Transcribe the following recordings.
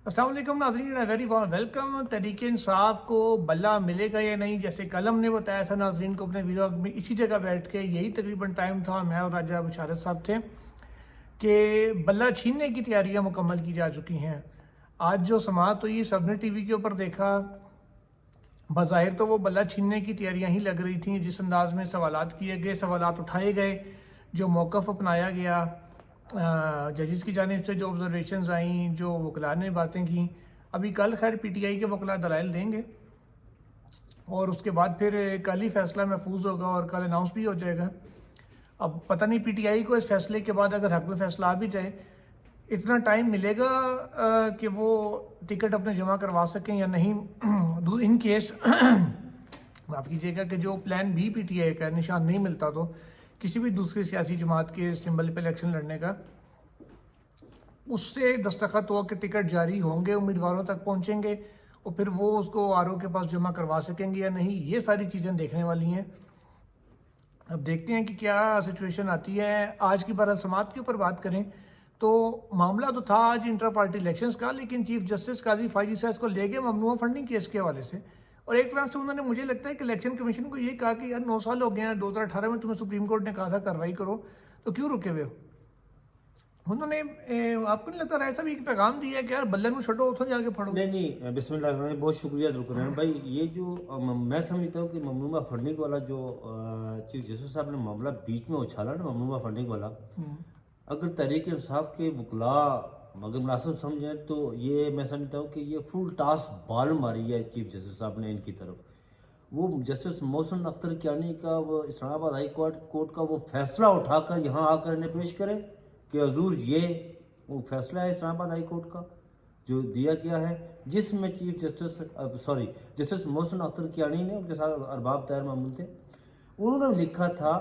अस्सलाम वालेकुम नाज़रीन, very warm welcome. Tehreek Insaf को बल्ला मिलेगा या नहीं, जैसे कल हमने बताया था नाज़रीन को अपने व्लॉग में, इसी जगह बैठ के यही तकरीबन टाइम था, मैं और राजा बशारत साहब थे कि बल्ला छीनने की तैयारियां मुकम्मल की जा चुकी हैं। आज जो समाअत हुई सबने टीवी के ऊपर देखा, बज़ाहिर तो वो बल्ला छीनने की तैयारियां ही लग रही थी। जिस अंदाज में सवालात किए गए, सवालात उठाए गए, जो मौक़िफ़ अपनाया गया, जजेस की जानिब से जो ऑब्जर्वेशंस आई, जो वकला ने बातें की, अभी कल खैर पीटीआई के वकला दलाइल देंगे और उसके बाद फिर कल ही फैसला महफूज होगा और कल अनाउंस भी हो जाएगा। अब पता नहीं पीटीआई को इस फैसले के बाद अगर हक में फैसला आ भी जाए, इतना टाइम मिलेगा कि वो टिकट अपने जमा करवा सकें या नहीं। इन केस माफ़ कीजिएगा कि जो प्लान बी पीटीआई का निशान नहीं मिलता तो किसी भी दूसरी सियासी जमात के सिंबल पे इलेक्शन लड़ने का, उससे दस्तखत हुआ कि टिकट जारी होंगे, उम्मीदवारों तक पहुंचेंगे और फिर वो उसको आरओ के पास जमा करवा सकेंगे या नहीं, ये सारी चीज़ें देखने वाली हैं। अब देखते हैं कि क्या सिचुएशन आती है। आज की बारह समात के ऊपर बात करें तो मामला तो था आज इंटर पार्टी इलेक्शंस का, लेकिन चीफ जस्टिस काजी फायजी साहब को ले गए ममनुआ फंडिंग केस के हवाले से, और एक तरह से उन्होंने, मुझे लगता है कि इलेक्शन कमीशन को ये कहा कि यार 9 साल हो गए हैं, 2018 में तुम्हें सुप्रीम कोर्ट ने कहा था कार्रवाई करो, तो क्यों रुके हुए हो। उन्होंने आपको नहीं लगता ऐसा भी एक पैगाम दिया है कि यार बल्ले को छो उठो जाके फड़ो। नहीं, बिस्मिल्लाह, बहुत शुक्रिया रुकन भाई। ये जो मैं समझता हूँ कि ममनुआ फंडिंग वाला जो चीफ जस्टिस साहब ने मामला बीच में उछाला ना, ममनुआ फंडिंग वाला, अगर तहरीक इंसाफ के वकला अगर मुनासिब समझें तो ये मैं समझता हूँ कि ये फुल टास बाल मारी है चीफ जस्टिस साहब ने इनकी तरफ। वो जस्टिस मोहसिन अख्तर कियानी का वो इस्लामाबाद हाई कोर्ट का वो फैसला उठाकर यहाँ आकर इन्हें पेश करें कि हजूर ये वो फैसला है इस्लामाबाद हाई कोर्ट का जो दिया गया है, जिसमें चीफ जस्टिस मोहसिन अख्तर कियानी ने, उनके साथ अरबाब तैयार मामूल थे, उन्होंने लिखा था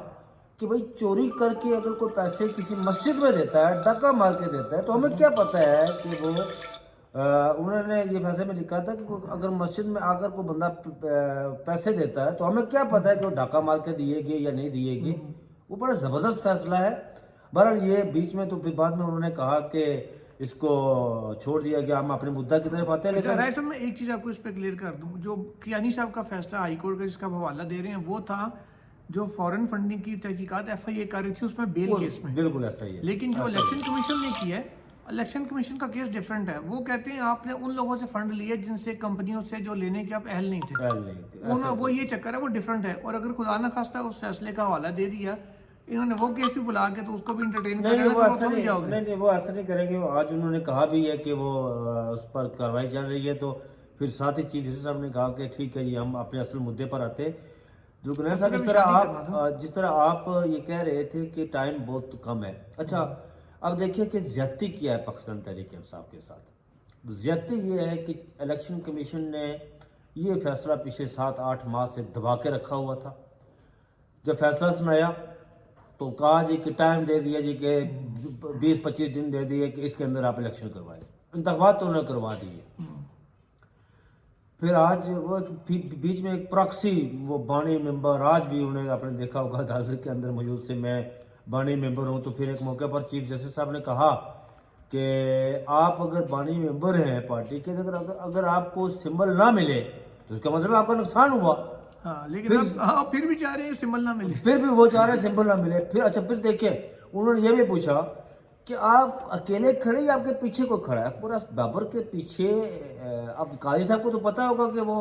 कि भाई चोरी करके अगर कोई पैसे किसी मस्जिद में देता है, डाका मार के देता है, तो हमें क्या पता है कि वो उन्होंने ये फैसले में लिखा था कि अगर मस्जिद में आकर कोई बंदा पैसे देता है तो हमें क्या पता है कि वो डाका मार के दिएगी या नहीं दिएगी। वो बड़ा ज़बरदस्त फैसला है। बहरहाल ये बीच में तो फिर बाद में उन्होंने कहा कि इसको छोड़ दिया गया, हम अपने मुद्दा की तरफ आते हैं। लेकिन राय साहब, मैं एक चीज़ आपको इस पर क्लियर कर दूँ, जो कियानी साहब का फैसला हाई कोर्ट का जिसका हवाला दे रहे हैं, वो था जो फॉरेन फंडिंग की तहकीकात एफआईए कर रही थी उसमें बेल केस में, बिल्कुल ऐसा ही है। लेकिन जो इलेक्शन कमीशन ने किया है, इलेक्शन कमीशन का केस डिफरेंट है। वो कहते हैं आपने उन लोगों से फंड लिए जिनसे कंपनियों से जो लेने के आप अहल नहीं थे, वो ये चक्कर है, वो डिफरेंट है। और अगर खुदा न खास्ता उस फैसले का हवाला दे दिया इन्होंने, वो केस भी बुला के, तो उसको भी इंटरटेन नहीं, वो ऐसा नहीं करेंगे। आज उन्होंने कहा भी है कि वो उस पर कार्रवाई चल रही है, तो फिर साथ ही चीफ जस्टिस साहब ने कहा कि ठीक है जी, हम अपने असल मुद्दे पर आते हैं। जुगनैन साहब, जिस तरह आप ये कह रहे थे कि टाइम बहुत कम है, अच्छा अब देखिए कि ज्यादती किया है पाकिस्तान तहरीक इंसाफ के साथ। ज्यादती ये है कि इलेक्शन कमीशन ने ये फैसला पिछले 7-8 माह से दबा के रखा हुआ था। जब फैसला सुनाया तो कहा जी कि टाइम दे दिया जी कि 20-25 दिन दे दिए कि इसके अंदर आप इलेक्शन करवाएं। इंतखाबात तो उन्होंने करवा दिए। फिर आज वो बीच में एक प्रॉक्सी, वो बानी मेंबर, आज भी उन्हें आपने देखा होगा अदालत के अंदर मौजूद से मैं बानी मेंबर हूँ, तो फिर एक मौके पर चीफ जस्टिस साहब ने कहा कि आप अगर बानी मेंबर हैं पार्टी के, अगर आपको सिंबल ना मिले तो उसका मतलब आपका नुकसान हुआ। लेकिन फिर भी चाह रहे हैं सिंबल ना मिले, फिर भी वो चाह रहे हैं सिंबल ना मिले। फिर अच्छा, फिर देखिए उन्होंने ये भी पूछा कि आप अकेले खड़े या आपके पीछे को खड़ा है। पूरा बाबर के पीछे, अब काजी साहब को तो पता होगा कि वो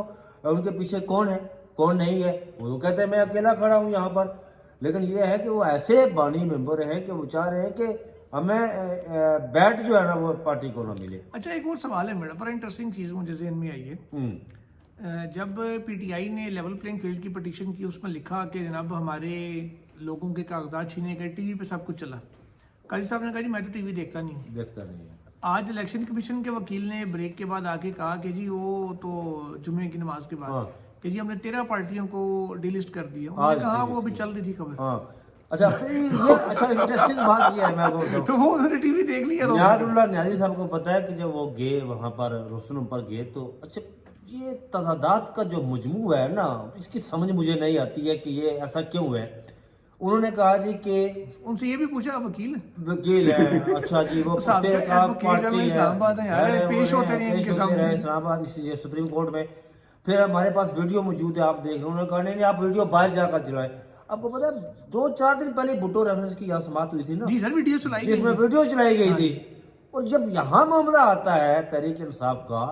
उनके पीछे कौन है कौन नहीं है। वो तो कहते हैं मैं अकेला खड़ा हूँ यहाँ पर, लेकिन ये है कि वो ऐसे बानी मेंबर हैं कि वो चाह रहे हैं कि हमें बैट जो है ना वो पार्टी को ना मिले। अच्छा, एक और सवाल है मेरा, बड़ा इंटरेस्टिंग चीज़ मुझे ज़हन में आई है। जब पीटीआई ने लेवल प्लेइंग फील्ड की पटिशन की, उसमें लिखा कि जनाब हमारे लोगों के कागजात छीने गए, टीवी पे सब कुछ चला, काजी साहब ने कहा जी मैं तो टीवी देखता नहीं है। आज इलेक्शन कमीशन के वकील ने ब्रेक के बाद आके कहा कि जी वो तो जुमे की नमाज के बाद कि जी हमने 13 पार्टियों को डिलिस्ट कर दिया। उन्होंने कहा वो अभी चल रही थी खबर। अच्छा, अच्छा इंटरेस्टिंग बात ये है, मैं बोलता हूँ तो वो उन्होंने टीवी देख लिया। नियाजुल्लाह नियाजी साहब को पता है कि जब वो गए वहाँ पर रोशन पर गए, तो अच्छा ये तजादात का जो मजमू है ना, इसकी समझ मुझे नहीं आती है कि ये ऐसा क्यों है। انہوں نے کہا جی کہ ان سے یہ بھی پوچھا وکیل وکیل ہے، اچھا جی وہ اسلام آباد ہے یار، پیش ہوتے رہے ان کے سامنے اسلام آباد سپریم کورٹ میں. پھر ہمارے پاس ویڈیو موجود ہے، آپ دیکھ رہے ہیں. انہوں نے کہا نہیں آپ ویڈیو باہر جا کر چلائیں. آپ کو پتا ہے 2-4 دن پہلے بھٹو ریفرنس کی یہاں سماعت ہوئی تھی نا، جی سر ویڈیو چلائی جس میں ویڈیو چلائی گئی تھی. اور جب یہاں معاملہ آتا ہے تحریک انصاف کا،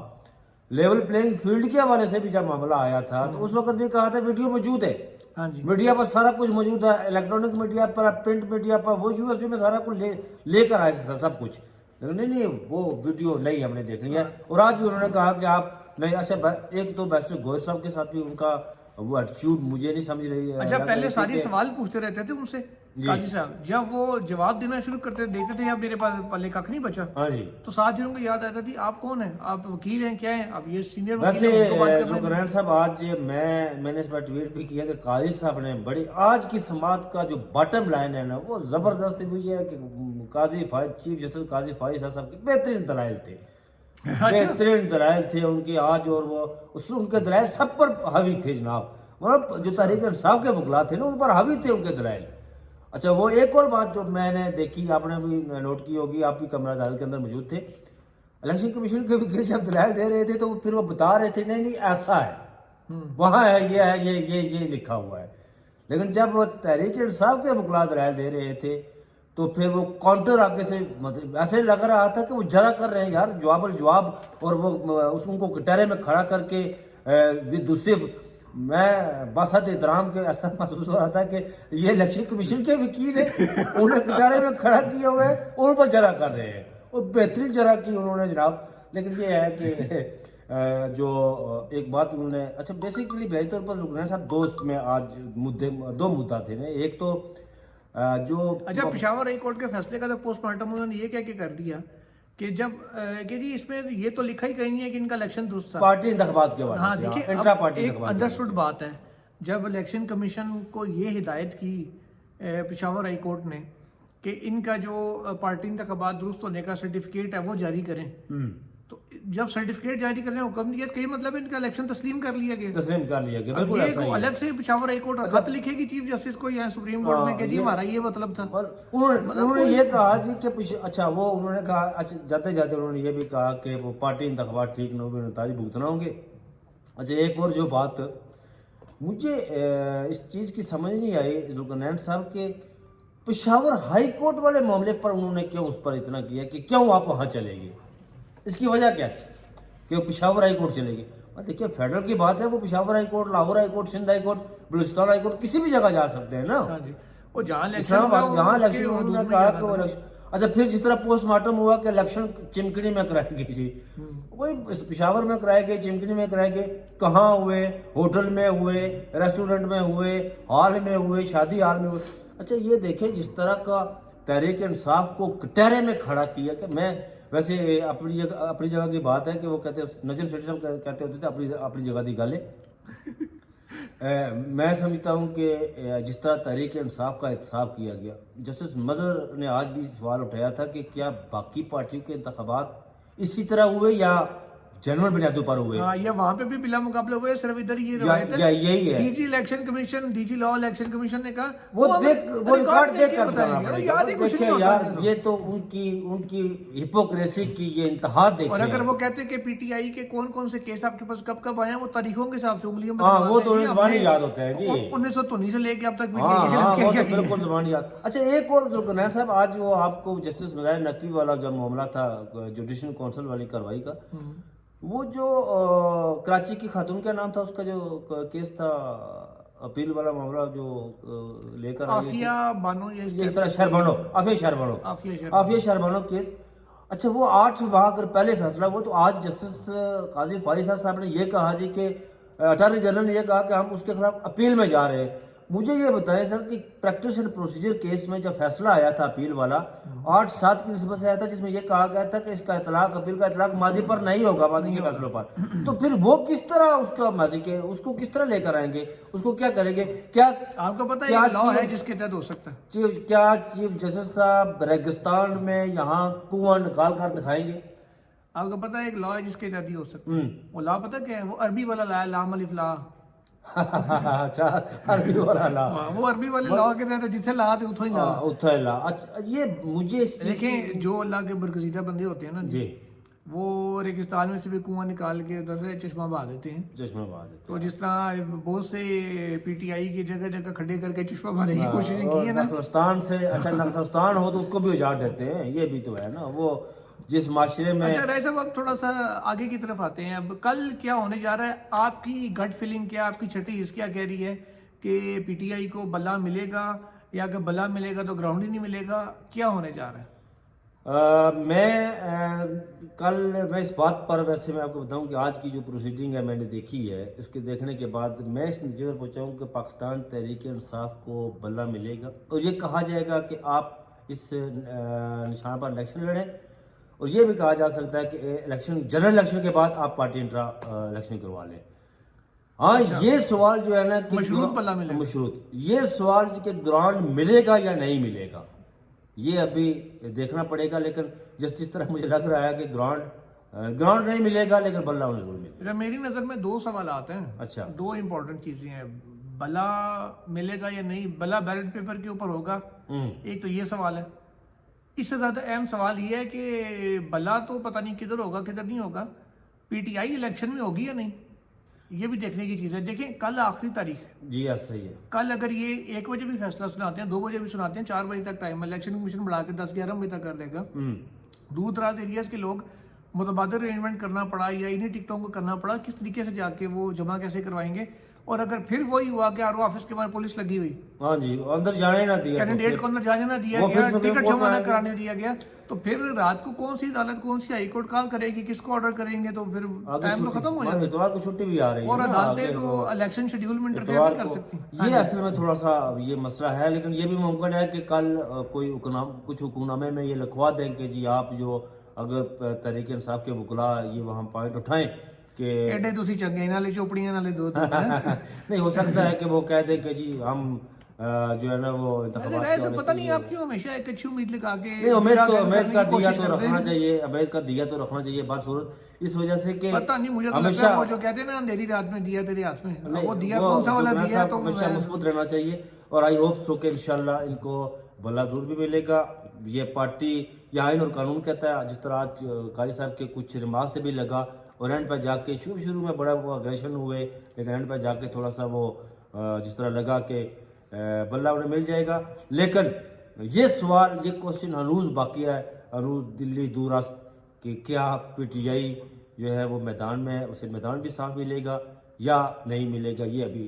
لیول پلینگ فیلڈ کے حوالے سے بھی جب معاملہ آیا تھا تو اس وقت بھی کہا تھا ویڈیو موجود ہے، ہاں جی میڈیا پر سارا کچھ موجود ہے، الیکٹرانک میڈیا پر، پرنٹ میڈیا پر، وہ یو ایس بی میں سارا کچھ لے کر آئے سب کچھ. لیکن نہیں وہ ویڈیو نہیں ہم نے دیکھنی ہے. اور آج بھی انہوں نے کہا کہ آپ نہیں. اچھا ایک تو بیرسٹر گوئل صاحب کے ساتھ بھی ان کا وہ ایٹیٹیوڈ مجھے نہیں سمجھ رہی ہے. اچھا پہلے ساری سوال پوچھتے رہتے تھے ان سے قاضی صاحب، جب وہ جواب دینا شروع کرتے دیکھتے تھے اب میرے پاس پلے کھ نہیں بچا، ہاں جی تو 7 دنوں کو یاد آتا تھی آپ کون ہیں، آپ وکیل ہیں کیا ہیں، آپ یہ سینئر ویسے وکیل. ذوالقرنین صاحب آج میں نے اس پر ٹویٹ بھی کیا کہ قاضی صاحب نے بڑی آج کی سماعت کا جو باٹم لائن ہے نا وہ زبردست ہوئی ہے کہ قاضی فائز چیف جسٹس قاضی فائز صاحب کے بہترین دلائل تھے، بہترین دلائل تھے ان کے آج. اور وہ ان کے دلائل سب پر حاوی تھے جناب، مطلب جو تحریک انصاف کے وکلا تھے نا ان پر حاوی تھے ان کے دلائل. اچھا وہ ایک اور بات جو میں نے دیکھی، آپ نے بھی نوٹ کی ہوگی، آپ بھی کمرہ عدالت کے اندر موجود تھے، الیکشن کمیشن کے وکیل جب دلائل دے رہے تھے تو پھر وہ بتا رہے تھے نہیں ایسا ہے، وہاں ہے یہ لکھا ہوا ہے. لیکن جب وہ تحریک انصاف کے وکلا دلائل دے رہے تھے تو پھر وہ کاؤنٹر آگے سے مطلب ایسے لگ رہا تھا کہ وہ جرا کر رہے ہیں یار جواب الجواب، اور وہ ان کو کٹہرے میں کھڑا کر کے دوسرے. میں باسط احترام کے ایسا محسوس ہو رہا تھا کہ یہ الیکشن کمیشن کے وکیل ہیں، انہیں کٹہرے میں کھڑا کیا ہوا ہے، ان پر جرا کر رہے ہیں، اور بہترین جرا کی انہوں نے جناب. لیکن یہ ہے کہ جو ایک بات انہوں نے اچھا بیسیکلی بہتر طور پر ذوالقرنین صاحب دوست میں آج دو مدعا تھے نا. ایک تو جو اچھا پشاور ہائی کورٹ کے فیصلے کا تو پوسٹ مارٹم انہوں نے یہ کہہ کے کر دیا کہ جب کہ جی اس میں یہ تو لکھا ہی کہیں نہیں ہے کہ ان کا الیکشن درست تھا پارٹی انتخابات کے ہاں حوالے سے، دیکھیں انٹرا پارٹی ایک انتخابات. انڈرسٹوڈ بات ہے، جب الیکشن کمیشن کو یہ ہدایت کی پشاور ہائی کورٹ نے کہ ان کا جو پارٹی انتخابات درست ہونے کا سرٹیفکیٹ ہے وہ جاری کریں، تو جب سرٹیفکیٹ جاری کرنے کا حکم دیا اس کا یہ مطلب ان کا الیکشن تسلیم کر لیا گیا. تسلیم کر لیا گیا، بالکل ایسا ہی ہے. الگ سے پشاور ہائی کورٹ خط لکھے گی چیف جسٹس کو یا سپریم کورٹ میں کہ جی ہمارا یہ مطلب تھا. انہوں نے یہ کہا جی کہ اچھا وہ انہوں نے کہا اچھا جاتے جاتے انہوں نے یہ بھی کہا کہ وہ پارٹی انتخابات ٹھیک نہ ہوئے نتائج بھگتنا ہوں گے. اچھا ایک اور جو بات مجھے اس چیز کی سمجھ نہیں آئی ذوالقرنین صاحب کے پشاور ہائی کورٹ والے معاملے پر انہوں نے کیوں اس پر اتنا کیا کہ کیوں آپ وہاں چلے گئے، اس کی وجہ کیا تھی کہ وہ پشاور ہائی کورٹ چلے گئے. دیکھیے فیڈرل کی بات ہے، وہ Peshawar high court, Lahore high court, Sindh high court, Balochistan high court کسی بھی جگہ جا سکتے ہیں نا. وہ جہاں اسلام آباد جہاں الیکشن انہوں نے کہا کہ وہ الیکشن. اچھا پھر جس طرح پوسٹ مارٹم ہوا کہ الیکشن چمکنی میں کرائے گئے جی، وہی پشاور میں کرائے گئے، چمکنی میں کرائے گئے، کہاں ہوئے، ہوٹل میں ہوئے، ریسٹورنٹ میں ہوئے، ہال میں ہوئے، شادی ہال میں ہوئے. اچھا یہ دیکھیں جس طرح کا تحریک انصاف کو کٹہرے میں کھڑا کیا کہ میں ویسے اپنی جگہ کی بات ہے کہ وہ کہتے ہیں نجم سیٹھی صاحب کہتے ہوتے تھے اپنی جگہ دی گالے. میں سمجھتا ہوں کہ جس طرح تحریک انصاف کا احتساب کیا گیا، جسٹس مظہر نے آج بھی سوال اٹھایا تھا کہ کیا باقی پارٹیوں کے انتخابات اسی طرح ہوئے یا جنرل بنیادوں پر ہوئے، یا وہاں پہ بھی بلا مقابلہ ہوئے، صرف ادھر یہ روایت ہے یہی ہے. D G election commission, D G لا الیکشن کمیشن نے کہا وہ ریکارڈ دیکھ کر بتانا پڑے گا. یاد ہی کچھ دیکھیں نہیں یار یہ تو ان کی ہپوکریسی کی یہ انتہا دیکھیں. اور اگر وہ کہتے کہ پی ٹی آئی کے کون سے کیس آپ کے پاس کب کب آئے ہیں وہ تاریخوں کے حساب سے انگلیوں میں ہاں وہ تو زبانی یاد ہوتا ہے جی، 1919 سے لے کے اب تک. ہاں وہ تو بالکل زبانی یاد. اچھا ایک اور ذوالقرنین صاحب آج وہ آپ کو جسٹس مظاہر نقوی والا جو معاملہ تھا جوڈیشل کونسل والی کارروائی کا، وہ جو کراچی کی خاتون کا نام تھا اس کا جو کیس تھا اپیل والا معاملہ جو لے کر آفیہ بانو اس طرح شہربانو، آفیہ شہربانو کیس. اچھا وہ 8 ماہ اگر پہلے فیصلہ ہوا تو آج جسٹس قاضی فائز صاحب نے یہ کہا جی کہ اٹارنی جنرل نے یہ کہا کہ ہم اس کے خلاف اپیل میں جا رہے ہیں. مجھے یہ بتائیں سر کہ پریکٹس اینڈ پروسیجر کیس میں جب فیصلہ آیا تھا اپیل والا 8-7 کی نسبت سے آیا تھا، جس میں یہ کہا گیا تھا کہ اس کا اطلاق اپیل کا اطلاق ماضی پر نہیں ہوگا، ماضی کے فیصلوں پر. تو پھر وہ کس طرح اس کا ماضی کے اس کو کس طرح لے کر آئیں گے، اس کو کیا کریں گے؟ کیا آپ کو پتہ ہے لا ہے جس کے تحت ہو سکتا ہے؟ کیا چیف جسٹس صاحب ریگستان میں یہاں کنواں نکال کر دکھائیں گے؟ آپ کو پتہ ہے ایک لا ہے جس کے تحت ہی ہو سکتا ہے. وہ لا پتہ کیا ہے؟ وہ عربی والا لا ہے، لام الف لا. अच्छा अरबी वाला ला वो अरबी वाले ला के थे, तो जिथे ला थे उतो ही ला। उत्थेला। अच्छा ये मुझे इस चीज देखें जो अल्लाह के बरगजीदा बंदे होते हैं ना जी वो रेगिस्तान में से भी कुआं निकाल के उधर से चश्मा बहा देते हैं। चश्मा बाद तो जिस तरह बहुत से पीटीआई की जगह जगह खड़े करके चश्मा भरने की कोशिश की है ना। नखलस्तान से, अच्छा नखलस्तान हो तो उसको भी उजाड़ देते हैं, ये भी तो है ना। वो जिस माशरे में अच्छा राय साहब अब थोड़ा सा आगे की तरफ आते हैं। अब कल क्या होने जा रहा है, आपकी गट फीलिंग क्या, आपकी छठी हिस्स क्या कह रही है कि पीटीआई को बल्ला मिलेगा या अगर बल्ला मिलेगा तो ग्राउंड ही नहीं मिलेगा, क्या होने जा रहा है? कल मैं इस बात पर, वैसे मैं आपको बताऊं कि आज की जो प्रोसीडिंग है मैंने देखी है, उसके देखने के बाद मैं इस नतीजे पर पहुंचा हूं कि पाकिस्तान तहरीक इंसाफ को बल्ला मिलेगा और ये कहा जाएगा कि आप इस निशान पर इलेक्शन लड़ें, और ये भी कहा जा सकता है कि इलेक्शन, जनरल इलेक्शन के बाद आप पार्टी इंट्रा इलेक्शन करवा लें। हाँ ये सवाल जो है ना कि मशरूत बल्ला मिलेगा, मशरूत, ये सवाल कि ग्राउंड मिलेगा या नहीं मिलेगा ये अभी देखना पड़ेगा। लेकिन जिस तरह मुझे लग रहा है कि ग्राउंड नहीं मिलेगा लेकिन बल्ला उन्हें जरूर मिलेगा। मेरी नज़र में दो सवाल आते हैं। अच्छा, दो इम्पोर्टेंट चीज़ें हैं, बल्ला मिलेगा या नहीं, बल्ला बैलेट पेपर के ऊपर होगा, एक तो ये सवाल है। इससे ज़्यादा अहम सवाल ये है कि बल्ला तो पता नहीं किधर होगा किधर नहीं होगा, पीटीआई इलेक्शन में होगी या नहीं, ये भी देखने की चीज़ है। देखें कल आखिरी तारीख है जी हाँ सही है। कल अगर ये 1 बजे भी फैसला सुनाते हैं, 2 बजे भी सुनाते हैं, 4 बजे तक टाइम, इलेक्शन कमीशन बढ़ा के 10-11 बजे तक कर देगा। दूर दराज एरियाज के लोग मुतबादल अरेंजमेंट करना पड़ा या इन्हीं टिकटों को करना पड़ा, किस तरीके से जाके वो जमा कैसे करवाएंगे। और अगर फिर वही हुआ कि आरओ ऑफिस के बाहर पुलिस लगी हुई, हाँ जी, अंदर जाने ही ना दिया, कैंडिडेट को अंदर जाने ना दिया गया, टिकट जमा ना कराने दिया गया, तो फिर रात को कौन सी अदालत, कौन सी हाई कोर्ट कॉल करेगी, किसको ऑर्डर करेंगे, तो फिर टाइम तो खत्म हो जाएगा। इतवार को छुट्टी भी आ रही है और ना, अदालतें तो इलेक्शन शेड्यूल में इंटरफेयर नहीं कर सकती। ये असल में थोड़ा सा ये मसला है। लेकिन ये भी मुमकिन है कि कल कोई कुछ हुक्मनामे में ये लिखवा दें कि जी आप जो अगर तहरीक इंसाफ के वकला ये वहाँ पॉइंट उठाएं कि एडे तुसी चंगे नाले चोपड़ियां नाले दो नहीं हो सकता है कि वो कह दें कि जी हम जो है ना वो पता नहीं आप क्यों हमेशा एक अच्छी उम्मीद लगा के, नहीं उम्मीद का दिया तो रखना चाहिए, उम्मीद का दिया तो रखना चाहिए बात सूरत इस वजह से कि पता नहीं मुझे तो हमेशा वो जो कहते हैं ना अंधेरी रात में दिया तेरे हाथ में, वो दिया कौन सा वाला दिया, तो हमेशा मजबूत रहना चाहिए। और आई होप सो कि इंशाल्लाह इनको बल्ला जरूर भी मिलेगा। ये पार्टी या आइन और कानून कहता है, जिस तरह आज काजी साहब के कुछ रिमार्क से भी लगा, और एंड पर जाके शुरू में बड़ा वो अग्रेशन हुए, लेकिन एंड पर जाके थोड़ा सा वो जिस तरह लगा कि बल्ला उन्हें मिल जाएगा। लेकिन ये सवाल, ये क्वेश्चन हनूज बाकी है, हनूज दिल्ली दूरस कि क्या पीटीआई जो है वो मैदान में है, उसे मैदान भी साफ मिलेगा या नहीं मिलेगा, ये अभी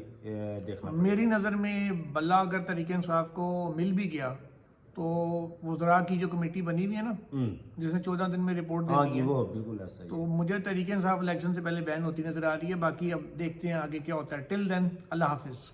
देखना। मेरी नज़र में बल्ला अगर तहरीक इंसाफ को मिल भी गया तो वज़रा की जो कमेटी बनी हुई है ना, जिसने 14 दिन में रिपोर्ट देनी है, वो बिल्कुल ऐसा ही तो मुझे तहरीक इंसाफ इलेक्शन से पहले बैन होती नजर आ रही है। बाकी अब देखते हैं आगे क्या होता है। टिल देन अल्लाह हाफिज़।